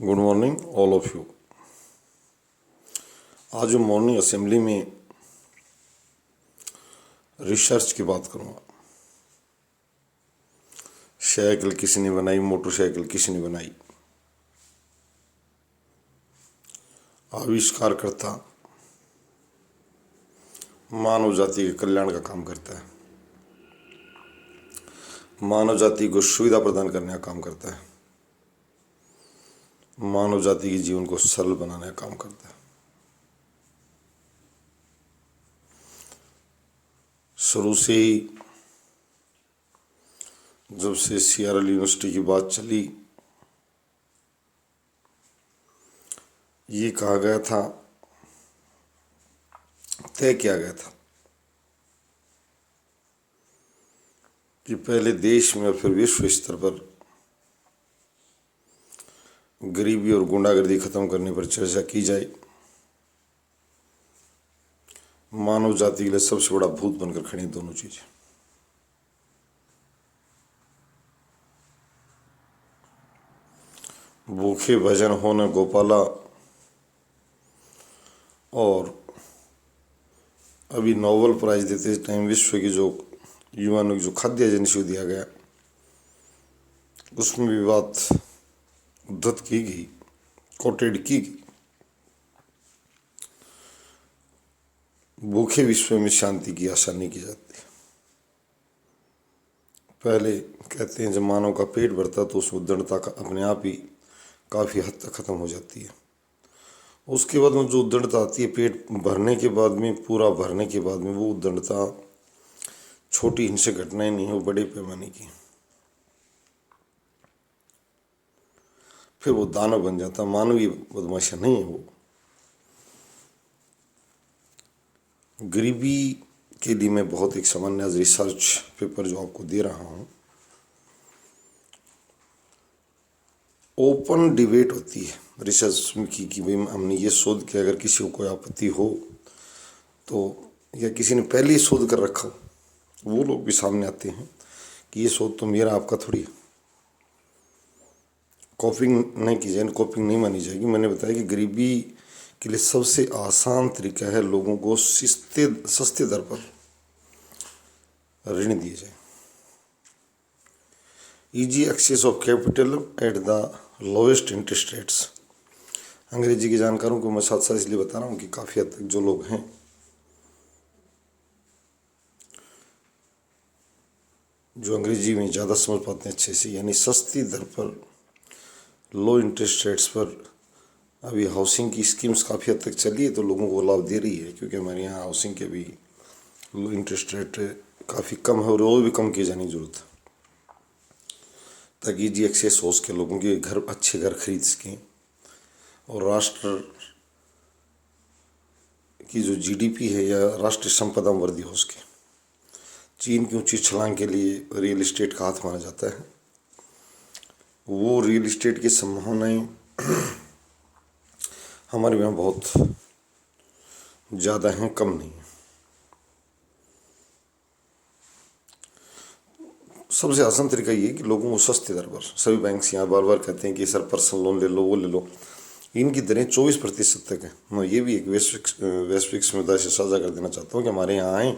Good morning all of you. आज morning assembly में research की बात करूंगा। साइकिल किसी ने बनाई, मोटरसाइकिल किसी ने बनाई। आविष्कारकर्ता मानव जाति के कल्याण का काम करता है, मानव जाति को सुविधा प्रदान करने का काम करता है, मानव जाति के जीवन को सरल बनाने का काम करता है। शुरू से ही जब से सीआरएल यूनिवर्सिटी की बात चली, ये कहा गया था, तय किया गया था कि पहले देश में और फिर विश्व स्तर पर गरीबी और गुंडागर्दी खत्म करने पर चर्चा की जाए। मानव जाति के लिए सबसे बड़ा भूत बनकर खड़ी दोनों चीजें। भूखे भजन हो न गोपाला, और अभी नोबेल प्राइज देते टाइम विश्व की जो युवाओं को जो खाद्य एजेंसी दिया गया, उसमें भी बात उद्धत की गई, कोटेड की गई। भूखे विश्व में शांति की आशा नहीं की जाती। पहले कहते हैं जब मानव का पेट भरता तो उस उद्दंडता का अपने आप ही काफ़ी हद तक ख़त्म हो जाती है। उसके बाद में जो उद्दंडता आती है पेट भरने के बाद में, पूरा भरने के बाद में, वो उद्दंडता छोटी हिंसक घटनाएं नहीं हो, बड़े पैमाने की, फिर वो दानव बन जाता। मानवीय बदमाशियां नहीं है वो। गरीबी के लिए मैं बहुत एक सामान्य रिसर्च पेपर जो आपको दे रहा हूँ, ओपन डिबेट होती है रिसर्च की कि भाई हमने ये शोध किया, अगर किसी को कोई आपत्ति हो तो, या किसी ने पहले ही शोध कर रखा हो, वो लोग भी सामने आते हैं कि ये शोध तो मेरा आपका थोड़ी है। कॉपिंग नहीं की जाए, कॉपिंग नहीं मानी जाएगी। मैंने बताया कि गरीबी के लिए सबसे आसान तरीका है लोगों को सस्ते दर पर ऋण दिए जाए। Easy access of capital at the lowest interest rates. अंग्रेजी के जानकारों को मैं साथ साथ इसलिए बता रहा हूँ कि काफ़ी हद तक जो लोग हैं जो अंग्रेजी में ज़्यादा समझ पाते हैं अच्छे से, यानी सस्ती दर पर, लो इंटरेस्ट रेट्स पर अभी हाउसिंग की स्कीम्स काफ़ी हद तक चली है, तो लोगों को लाभ दे रही है, क्योंकि हमारे यहाँ हाउसिंग के भी लो इंटरेस्ट रेट काफ़ी कम है और वो भी कम किए जाने की जरूरत है, ताकि ईजी एक्सेस हो सके, लोगों के घर अच्छे घर खरीद सकें और राष्ट्र की जो जीडीपी है या राष्ट्रीय संपदा में वृद्धि हो सके। चीन की ऊंची छलांग के लिए रियल इस्टेट का हाथ माना जाता है। वो रियल इस्टेट की संभावनाएं हमारे यहाँ बहुत ज़्यादा हैं, कम नहीं है। सबसे आसान तरीका ये है कि लोगों को सस्ते दर पर, सभी बैंक यहाँ बार बार कहते हैं कि सर पर्सनल लोन ले लो, वो ले लो, इनकी दरें 24% तक है। मैं ये भी एक वैश्विक समुदाय से साझा कर देना चाहता हूँ कि हमारे यहाँ आएँ,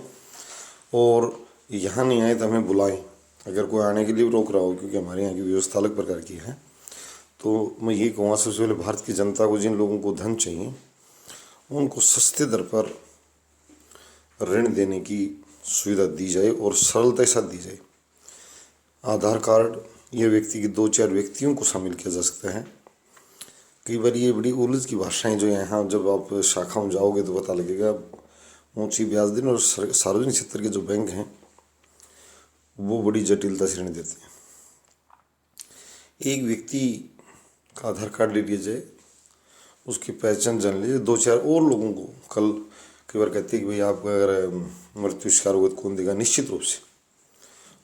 और यहाँ नहीं आए तो हमें बुलाएं अगर कोई आने के लिए रोक रहा हो, क्योंकि हमारे यहाँ की व्यवस्था अलग प्रकार की है। तो मैं ये कहूँगा सबसे पहले भारत की जनता को, जिन लोगों को धन चाहिए, उनको सस्ते दर पर ऋण देने की सुविधा दी जाए और सरलता के साथ दी जाए। आधार कार्ड ये व्यक्ति के 2-4 व्यक्तियों को शामिल किया जा सकता है। कई बार ये बड़ी उलझ की भाषाएं जो यहाँ जब आप शाखा में जाओगे तो पता लगेगा, ऊंची ब्याज दर और सार्वजनिक क्षेत्र के जो बैंक हैं वो बड़ी जटिलता से ऋण देते हैं। एक व्यक्ति का आधार कार्ड ले लिया जाए, उसकी पहचान जान लीजिए, 2-4 और लोगों को कल कई बार कहते हैं कि भाई आपका अगर मृत्यु शिकार होगा तो कौन देगा, निश्चित रूप से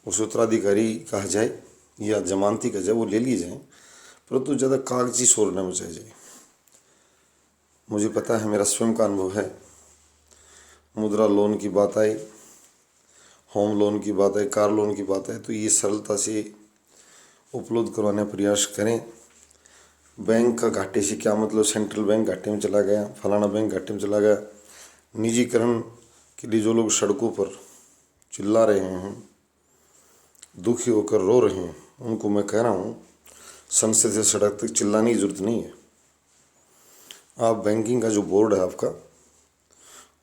उस उत्तराधिकारी कहा जाए या जमानती कहा जाए, वो ले लिए जाए, परंतु ज़्यादा कागजी शोर न मचाया जाए। मुझे पता है, मेरा स्वयं का अनुभव है, मुद्रा लोन की बात आए, होम लोन की बात आए, कार लोन की बात आए, तो ये सरलता से उपलब्ध करवाने का प्रयास करें। बैंक का घाटे से क्या मतलब, सेंट्रल बैंक घाटे में चला गया, फलाना बैंक घाटे में चला गया। निजीकरण के लिए जो लोग सड़कों पर चिल्ला रहे हैं, दुखी होकर रो रहे हैं, उनको मैं कह रहा हूँ संसद से सड़क तक चिल्लाने की जरूरत नहीं है। आप बैंकिंग का जो बोर्ड है आपका,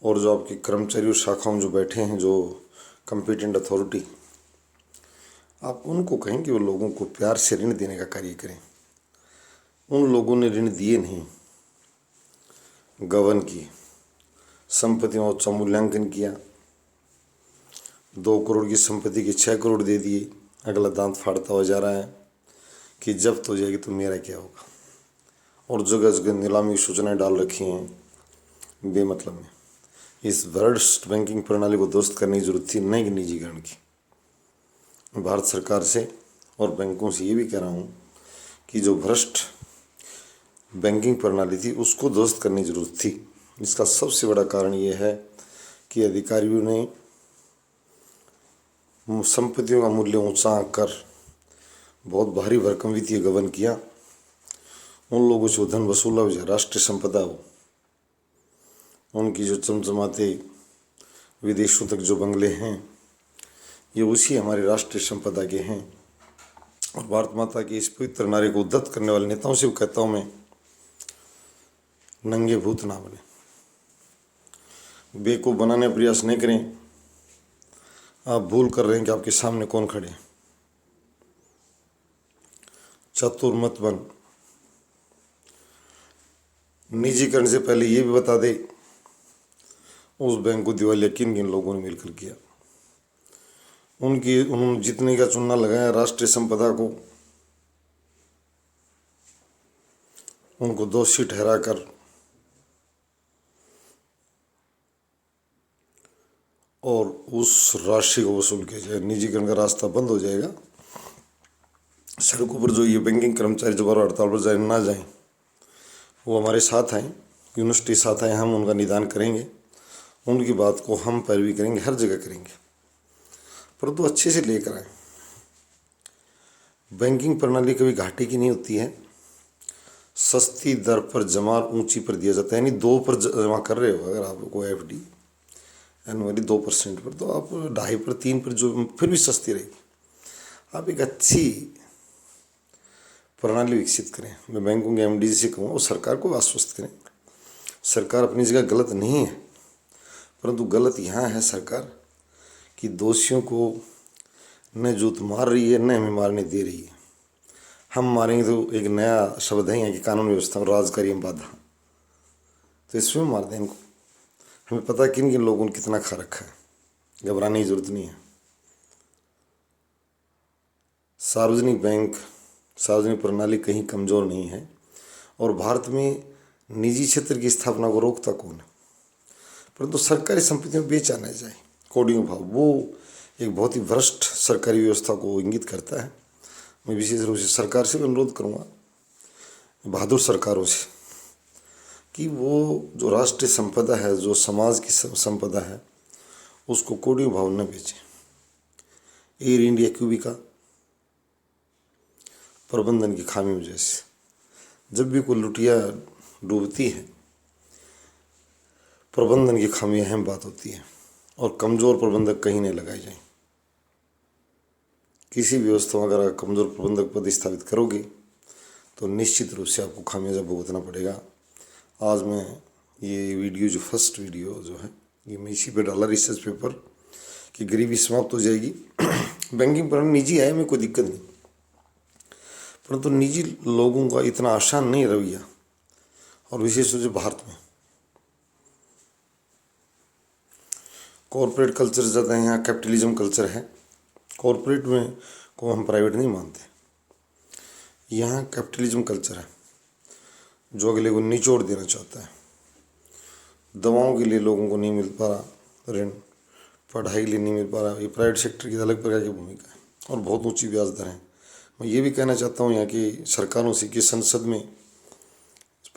और जो आपके कर्मचारी और शाखाओं में जो बैठे हैं, जो कम्पिटेंट अथॉरिटी, आप उनको कहें कि वो लोगों को प्यार से ऋण देने का कार्य करें। उन लोगों ने ऋण दिए नहीं, गबन की संपत्तियों का मूल्यांकन किया, 2 करोड़ की संपत्ति के 6 करोड़ दे दिए, अगला दांत फाड़ता हुआ जा रहा है कि जब्त हो जाएगी तो मेरा क्या होगा। और जगह जगह नीलामी की सूचनाएं डाल रखी हैं बेमतलब में। इस भ्रष्ट बैंकिंग प्रणाली को ध्वस्त करने की जरूरत थी, नहीं कि निजीकरण की। भारत सरकार से और बैंकों से ये भी कह रहा हूँ कि जो भ्रष्ट बैंकिंग प्रणाली थी उसको ध्वस्त करने की जरूरत थी। इसका सबसे बड़ा कारण ये है कि अधिकारियों ने संपत्तियों का मूल्य ऊंचा आंककर बहुत भारी भरकम वित्तीय गबन किया। उन लोगों से धन वसूला हुआ राष्ट्रीय संपदा हो, उनकी जो चमचमाते विदेशों तक जो बंगले हैं, ये उसी हमारी राष्ट्रीय संपदा के हैं। और भारत माता की इस पवित्र नारी को उद्धत करने वाले नेताओं से कहता हूँ मैं, नंगे भूत ना बने, बेवकूफ बनाने का प्रयास नहीं करें। आप भूल कर रहे हैं कि आपके सामने कौन खड़े हैं। चतुर मत बन। निजीकरण से पहले ये भी बता दे उस बैंक को दिवालिया किन किन लोगों ने मिलकर किया। उन्होंने जितने का चुनाव लगाया राष्ट्रीय संपदा को, उनको दोषी ठहराकर और उस राशि को वसूल किया जाए। निजीकरण का रास्ता बंद हो जाएगा। सड़कों पर जो ये बैंकिंग कर्मचारी जो बार हड़ताल पर जाए ना जाएं, वो हमारे साथ आएँ, यूनिवर्सिटी साथ आए, हम उनका निदान करेंगे, उनकी बात को हम पैरवी करेंगे, हर जगह करेंगे, परंतु अच्छे से लेकर आए। बैंकिंग प्रणाली कभी घाटे की नहीं होती है। सस्ती दर पर जमा ऊंची पर दिया जाता है, यानी 2 पर जमा कर रहे हो अगर आपको FD एनुअली 2% पर, तो आप 2.5 पर 3 पर जो फिर भी सस्ती रहेगी। आप एक अच्छी प्रणाली विकसित करें। मैं बैंकों के MD से कहूँगा वो सरकार को आश्वस्त करें। सरकार अपनी जगह गलत नहीं है, परंतु गलत यहाँ है सरकार कि दोषियों को न जूत मार रही है, न हमें मारने दे रही है। हम मारेंगे तो एक नया शब्द है यहाँ की कानून व्यवस्था में, राजकारी में बाधा, तो इसमें मार दें इनको। हमें पता है किन किन लोगों ने कितना खा रखा है, घबराने की जरूरत नहीं है। सार्वजनिक बैंक, सार्वजनिक प्रणाली कहीं कमज़ोर नहीं है। और भारत में निजी क्षेत्र की स्थापना को रोकता कौन है? परंतु सरकारी संपत्तियों में बेचा न जाए, कोडिंग भाव, वो एक बहुत ही भ्रष्ट सरकारी व्यवस्था को इंगित करता है। मैं विशेष रूप से सरकार से अनुरोध करूँगा, बहादुर सरकारों से, कि वो जो राष्ट्रीय संपदा है, जो समाज की संपदा है, उसको कोडिंग भाव न बेचें। एयर इंडिया क्यूबिका प्रबंधन की खामी वजह से जब भी कोई लुटिया डूबती है, प्रबंधन की खामी अहम बात होती है, और कमज़ोर प्रबंधक कहीं नहीं लगाए जाए। किसी भी व्यवस्था में अगर कमज़ोर प्रबंधक पद स्थापित करोगे तो निश्चित रूप से आपको खामियाजा भुगतना पड़ेगा। आज मैं ये वीडियो, जो फर्स्ट वीडियो जो है, ये मैं इसी पे डाला रिसर्च पेपर कि गरीबी समाप्त हो जाएगी। बैंकिंग प्रणाली निजी है, में कोई दिक्कत नहीं, परंतु निजी लोगों का इतना आसान नहीं रवैया, और विशेष रूप से भारत में कॉरपोरेट कल्चर ज़्यादा है, यहाँ कैपिटलिज्म कल्चर है। कॉरपोरेट में को हम प्राइवेट नहीं मानते, यहाँ कैपिटलिज्म कल्चर है जो अगले को निचोड़ देना चाहता है। दवाओं के लिए लोगों को नहीं मिल पा रहा ऋण, पढ़ाई के लिए नहीं मिल पा रहा, ये प्राइवेट सेक्टर की अलग प्रकार की भूमिका है, और बहुत ऊंची ब्याज दर है। मैं ये भी कहना चाहता हूँ यहाँ की सरकारों से कि संसद में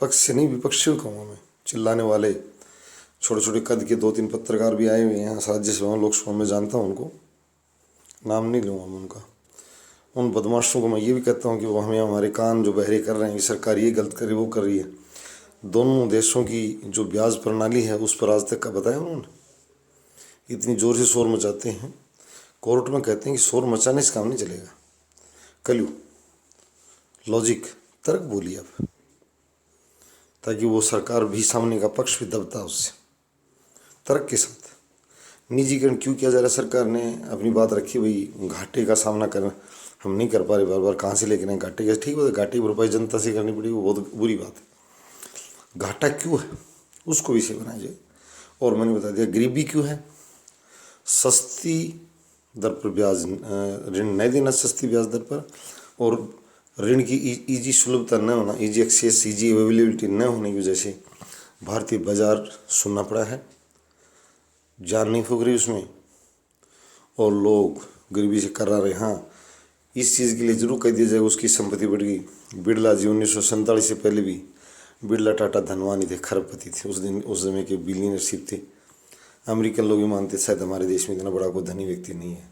पक्ष से नहीं, विपक्ष से कहूँगा मैं, चिल्लाने वाले छोटे छोटे कद के 2-3 पत्रकार भी आए हुए हैं यहाँ राज्यसभा में, लोकसभा में, जानता हूँ उनको, नाम नहीं लूँगा मैं उनका, उन बदमाशों को मैं ये भी कहता हूँ कि वो हमें हमारे कान जो बहरे कर रहे हैं कि सरकार ये गलत करे वो कर रही है। दोनों देशों की जो ब्याज प्रणाली है उस पर आज तक का बताया उन्होंने। इतनी ज़ोर से शोर मचाते हैं, कोर्ट में कहते हैं कि शोर मचाने से काम नहीं चलेगा। कलयु लॉजिक तर्क बोलिए अब, ताकि वो सरकार भी सामने का पक्ष भी दबता उससे तर्क के साथ। निजीकरण क्यों किया जा रहा है? सरकार ने अपनी बात रखी, भाई घाटे का सामना करना हम नहीं कर पा रहे, बार बार कहाँ से लेके आए घाटे का। ठीक है, घाटे की भरपाई जनता से करनी पड़ेगी, वो बहुत बुरी बात है। घाटा क्यों है उसको भी से बनाया जाए। और मैंने बता दिया गरीबी क्यों है, सस्ती दर पर ब्याज ऋण नहीं देना, सस्ती ब्याज दर पर, और ऋण की ईजी सुलभता न होना, ईजी एक्सेस, ईजी अवेलेबिलिटी न होने की वजह से भारतीय बाजार सुनना पड़ा है, जान नहीं फूक रही उसमें, और लोग गरीबी से कर्रा रहे। हाँ, इस चीज़ के लिए जरूर कह दिया जाए उसकी संपत्ति बढ़ गई। बिरला जी 1947 से पहले भी बिरला टाटा धनवान ही थे, खरबपति थे उस समय के बिलियनरशिप थे। अमेरिकन लोग भी मानते शायद हमारे देश में इतना बड़ा कोई धनी व्यक्ति नहीं है।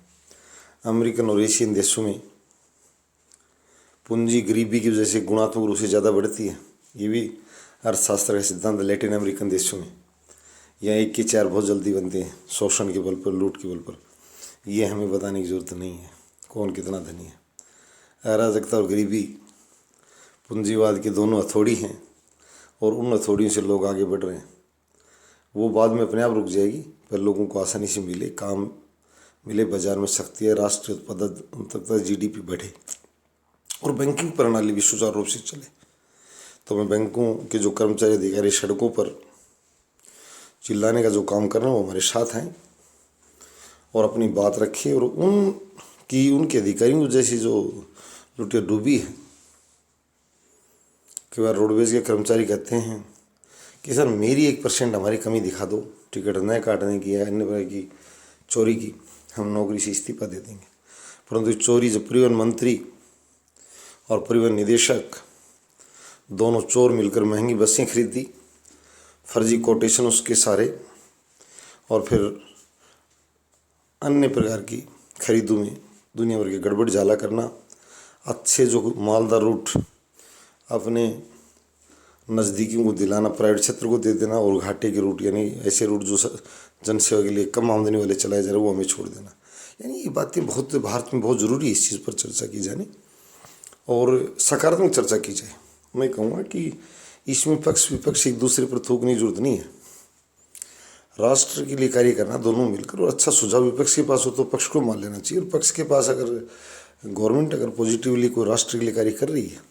अमेरिकन और एशियन देशों में पूंजी गरीबी की वजह से गुणात्मक रूप से ज़्यादा बढ़ती है। ये भी अर्थशास्त्र का सिद्धांत। लैटिन अमेरिकन देशों में यहाँ एक के चार बहुत जल्दी बनते हैं, शोषण के बल पर, लूट के बल पर। ये हमें बताने की ज़रूरत नहीं है कौन कितना धनी है। अराजकता और गरीबी पूंजीवाद के दोनों हथौड़ी हैं, और उन हथौड़ियों से लोग आगे बढ़ रहे हैं। वो बाद में अपने आप रुक जाएगी, पर लोगों को आसानी से मिले, काम मिले, बाजार में शक्ति है, राष्ट्रीय उत्पादकता GDP बढ़े, और बैंकिंग प्रणाली भी सुचारू रूप से चले। तो मैं बैंकों के जो कर्मचारी अधिकारी सड़कों पर चिल्लाने का जो काम कर रहे हैं वो हमारे साथ हैं, और अपनी बात रखिए। और उनके अधिकारियों की वजह से जो लुटिया डूबी है, कई बार रोडवेज के कर्मचारी कहते हैं कि सर मेरी 1% हमारी कमी दिखा दो, टिकट न काटने की या अन्य प्रकार की चोरी की, हम नौकरी से इस्तीफा दे देंगे। परंतु चोरी, जब परिवहन मंत्री और परिवहन निदेशक दोनों चोर मिलकर महंगी बसें खरीदी, फर्जी कोटेशन उसके सारे, और फिर अन्य प्रकार की खरीदों में दुनिया भर के गड़बड़ झाला करना, अच्छे जो मालदार रूट अपने नज़दीकियों को दिलाना, प्राइवेट क्षेत्र को दे देना, और घाटे के रूट यानी ऐसे रूट जो जनसेवा के लिए कम आमदनी वाले चलाए जा रहे हैं वो हमें छोड़ देना। यानी ये बातें बहुत भारत में बहुत ज़रूरी है, इस चीज़ पर चर्चा की जाने और सकारात्मक चर्चा की जाए। मैं कहूँगा कि इसमें पक्ष विपक्ष एक दूसरे पर थूकने की जरूरत नहीं है। राष्ट्र के लिए कार्य करना दोनों मिलकर, और अच्छा सुझाव विपक्ष के पास हो तो पक्ष को मान लेना चाहिए, और पक्ष के पास अगर गवर्नमेंट अगर पॉजिटिवली कोई राष्ट्र के लिए कार्य कर रही है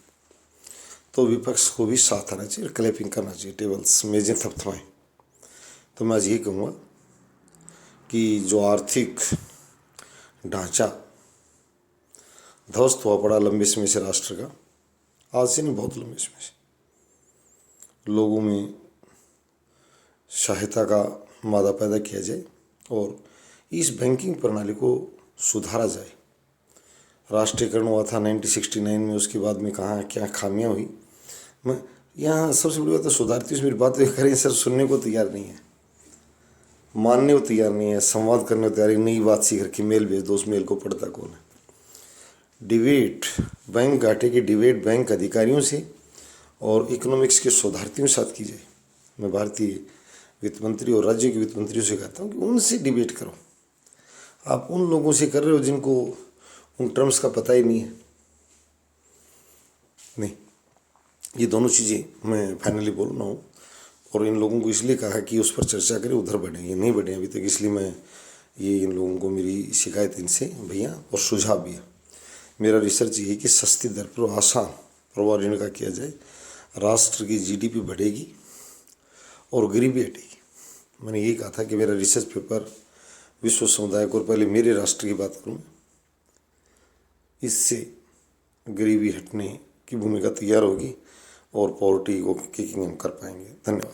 तो विपक्ष को भी साथ आना चाहिए, क्लैपिंग करना चाहिए, टेबल्स मेजें थपथपाएं। तो मैं आज ये कहूँगा कि जो आर्थिक ढांचा ध्वस्त हुआ पड़ा लंबे समय से राष्ट्र का, आज से नहीं बहुत लंबे समय से, लोगों में सहायता का मादा पैदा किया जाए और इस बैंकिंग प्रणाली को सुधारा जाए। राष्ट्रीयकरण हुआ था 1969 में, उसके बाद में कहाँ क्या खामियां हुई। मैं यहाँ सबसे बड़ी बात है सुधारती मेरी बात करें सर, सुनने को तैयार नहीं है, मानने को तैयार नहीं है, संवाद करने को तैयार नहीं। नई बात सीख रखी, मेल भेज दो, उस मेल को पढ़ता कौन है। डिबेट बैंक घाटे की डिबेट बैंक अधिकारियों से और इकोनॉमिक्स के शोधार्थियों के साथ की जाए। मैं भारतीय वित्त मंत्री और राज्य के वित्त मंत्रियों से कहता हूँ कि उनसे डिबेट करो। आप उन लोगों से कर रहे हो जिनको उन टर्म्स का पता ही नहीं है। नहीं, ये दोनों चीज़ें मैं फाइनली बोल रहा हूँ, और इन लोगों को इसलिए कहा कि उस पर चर्चा करें, उधर बढ़े, ये नहीं बढ़े अभी तक, इसलिए मैं ये इन लोगों को मेरी शिकायत इनसे भैया, और सुझाव भी है। मेरा रिसर्च ये है कि सस्ती दर पर आसान प्रवाह ऋण का किया जाए, राष्ट्र की GDP बढ़ेगी और गरीबी हटेगी। मैंने यही कहा था कि मेरा रिसर्च पेपर विश्व समुदाय को, पहले मेरे राष्ट्र की बात करूँ, इससे गरीबी हटने की भूमिका तैयार होगी और पॉवर्टी को किकिंग हम कर पाएंगे। धन्यवाद।